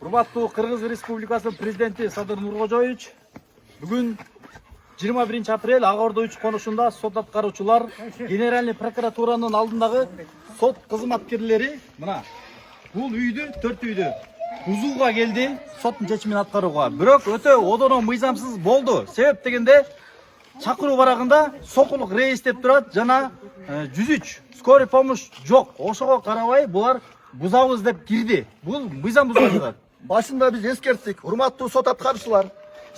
Урматтуу Кыргыз Республикасынын президенти Садыр Нуркожоевич, бүгүн 21 апрель Ак Ордо 3 конушунда сот аткаруучулар Генеральный прокуратуранын алдындагы сот кызматкерлери мына бул үйдү, 4 үйдү бузууга келди, соттун чечимин аткарууга. Бирок өтө одоно мыйзамсыз болду. Себеп дегенде чакыруу барагында сокулук рейс деп турат жана 103 скорый помощь жок. Ошого карабай булар бузабыз деп кирди. Бул мыйзам бузулат. Башында биз эскерттик, урматтуу сот аткаруучулар.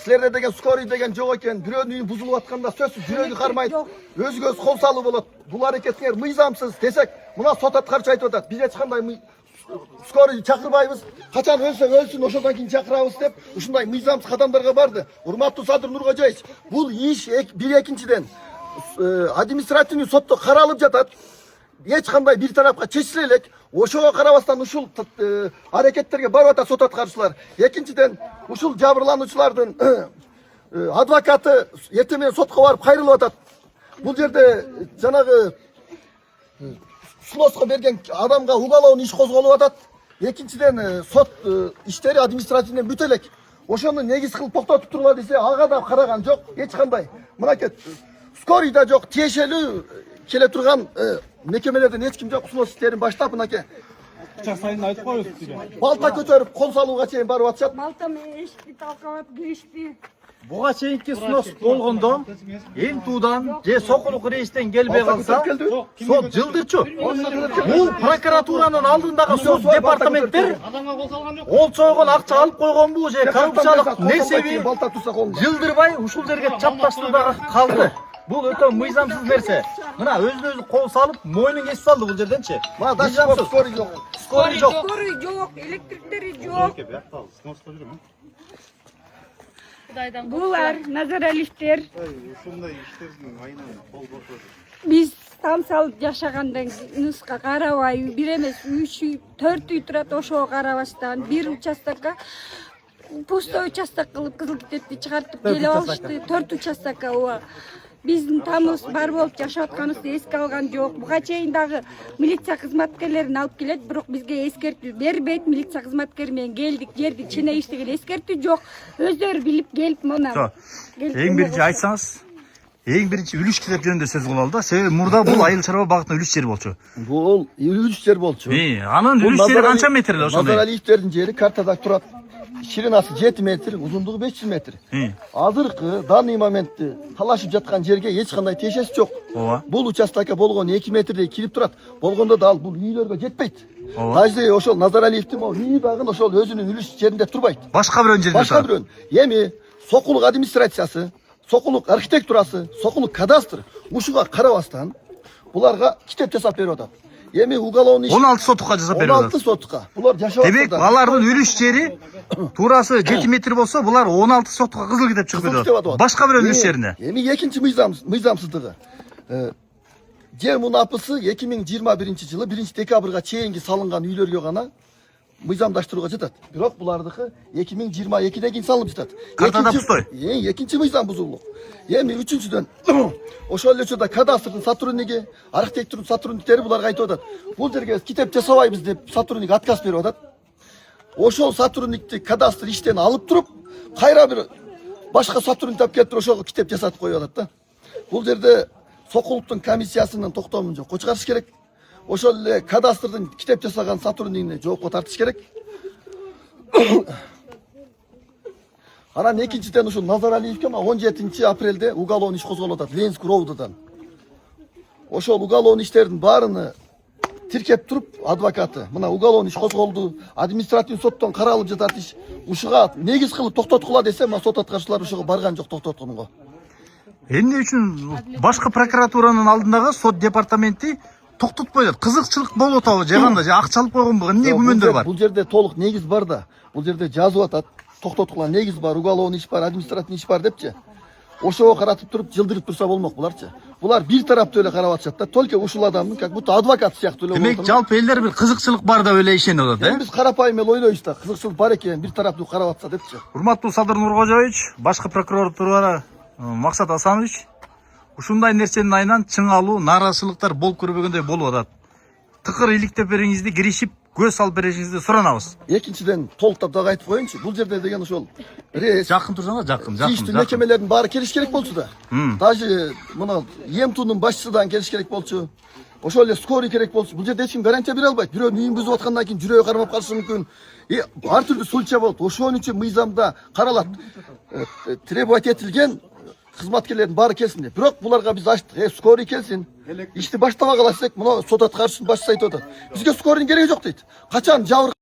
Силерде деген скорый деген жок экен. Бирөөнүн үйү бузулуп атканда сөзсүз жүрөгү кармайт. Өзгө өз кол салуу болот. Бул аракетиңер мыйзамсыз десек, мына сот аткаруучу айтып атат. Биз эч кандай скорый чакырбайбыз. Качан өлсө өлсүн, ошондон кийин чакырабыз деп ушундай мыйзамсыз кадамдарга барды. Урматтуу Садыр Нуркожоевич, бул иш бир экинчиден административный сотто каралып жатат. Эч кандай бир тарапка чечиле элек. Ошого карабастан ушул аракеттерге барып атат сот аткаруучулар. Экинчиден ушул жабырлануучулардын адвокаты эртең менен сотко барып кайрылып атат. Бул жерде жанагы сноско берген адамга уголовный иш козголуп атат. Экинчиден сот иштери административден бүт элек. Ошону негиз кылып токтотуп тургула десе, ага да караган жок, эч кандай. Мынакет скорый да жок, тиешелүү келе турган мекемелерден эч ким жок. Снос иштерин баштап мынакей Чак сайын айтып коебуз. балта көтөрүп кол салууга чейин барып атышат. Балта менен эшикти талкалап киришти. Буга чейинки снос болгондо эл туудан же сокулук рейстен келбей калса сот жылдырчу. Бул прокуратуранын алдындагы сот департаменттер олчойгон акча алып койгонбу же коррупциялык несеби жылдырбай ушул жерге чапташтырууга калды. Бул өтө мыйзамсыз нерсе. Мына өзүнө өзү кол салып, мойнун кесип салды бул жерденчи. Мына дача скорый жок. Скорый жок. Скорый жок, электриктери жок. Булар Назаралиевтер. Ушундай иштердин айынан кол бошот. Биз там салып жашагандан нуска карабай, бир эмес 3 үй, 4 үй турат, ошого карабастан бир участокко пустой участок кылып кызыл китепти чыгартып келип алышты. 4 участокко ооба. Биздин тамыбыз бар болуп жашап атканыбызды эске алган жок. Буга чейин дагы милиция кызматкерлерин алып келет, бирок бизге эскертүү бербейт. Милиция кызматкери менен келдик, жерди чыйнай иштеген эскертүү жок. Өздөрү билип келип мына. Эң биринчи айтсаңыз, эң биринчи үлүш китеп жөнүндө сөз кылалы да. Себеби мурда бул айыл чарба багытында үлүш жери болчу. Бул үлүш жер болчу. Анын үлүш жери канча метр эле ошондой? Назаралиевтердин жери картада турат. Ширинасы 7 метр, узундугу 500 метр. Азыркы данный моментте талашып жаткан жерге эч кандай тиешеси жок. Ооба. Бул участокко болгон 2 метрдей кирип турат. Болгондо да ал бул үйлөргө жетпейт. Даже ошол Назаралиевдин үй дагы ошол өзүнүн үлүш жеринде турбайт. Башка бирөөнүн жеринде Башка бирөөнүн. Эми сокулук администрациясы, сокулук архитектурасы, сокулук кадастр ушуга карабастан буларга китеп жасап берип атат. Эми уголовный 16 сотукка жасап берип атат. 16 сотукка. Булар жашап атат. Демек, алардын үлүш жери туурасы 7 метр болсо, булар 16 сотукка кызыл китеп чыгып берип атат. Башка бирөөнүн үлүш жерине. Эми экинчи мыйзамсыздыгы. Жер мунапысы 2021 жылы 1 декабрга чейинки салынган үйлөргө гана мыйзамдаштырууга жатат. Бирок булардыкы 2022ден кийин салынып жатат. Картада пустой. Экинчи мыйзам бузулук. Эми үчүнчүдөн ошол эле учурда кадастрдын сотрудниги, архитектурдун сотрудниктери буларга айтып атат. Бул жерге китеп жасабайбыз деп сотрудник отказ берип атат. Ошол сотрудникти кадастр иштен алып туруп, кайра бир башка сотрудник тап келип ошого китеп жасатып коюп атат да. Бул жерде сокулуктун комиссиясынын токтомун жокко чыгарыш керек. Ошол эле кадастрдын китеп жасаган сотруднигине жоопко тартыш керек. Анан экинчиден ушул Назаралиевке 17 апрелде уголовный иш козголуп атат Ленинск ровдудан. Ошол уголовный иштердин баарыны тиркеп туруп адвокаты мына уголовный иш козголду, административный соттон каралып жатат иш. Ушуга негиз кылып токтоткула десе, мына сот аткарчылар ушуга барган жок токтотконго. Эмне үчүн башкы прокуратуранын алдындагы сот департаменти токтотпой атат? Кызыкчылык болуп атабы же кандай? Же акча алып койгонбу? Эмне күмөндөр бар? Бул жерде толук негиз бар да. Бул жерде жазып атат. Токтоткула негиз бар, уголовный иш бар, административный иш бар депчи. Ошого каратып туруп жылдырып турса болмок буларчы. Булар бир тараптуу эле карап атышат да. Только ушул адамдын как будто адвокат сыяктуу эле. Демек, жалпы элдер бир кызыкчылык бар деп эле ишенип атат, Биз карапайым эле ойлойбуз да. Кызыкчылык бар экен, бир тараптуу карап атса депчи. Урматтуу Садыр Нуркожоевич, башкы прокуратура Максат Асанович, ушундай нерсенин айынан чың алуу, нааразычылыктар болуп көрбөгөндөй болуп атат. Тыкыр иликтеп бериңизди киришип көз салып беришиңизди суранабыз. Екіншіден толықтап да айтып қояйыншы. Бұл жерде деген ошол рейс Жакын турсаңыз, жакын, тиіштүү мекемелердин баары келиш керек болчу да. Даже мына ЭМТУнун башчысынан келиш керек болчу. Ошол эле скорый керек болчу. Бул жерде эч ким гарантия бере албайт. Бирөөнүн үйүн бузуп аткандан кийин жүрөгү кармап калышы мүмкүн. Ар түрдүү случай болот. Ошон үчүн мыйзамда каралат. Требовать этилген кызматкерлердин баары келсин деп. Бирок буларга биз ачтык. Скорый келсин. Ишти баштабай каласак, мына сот аткарышынын башчысы айтып атат. Бизге скорыйдын кереги жок дейт. Качан жабыр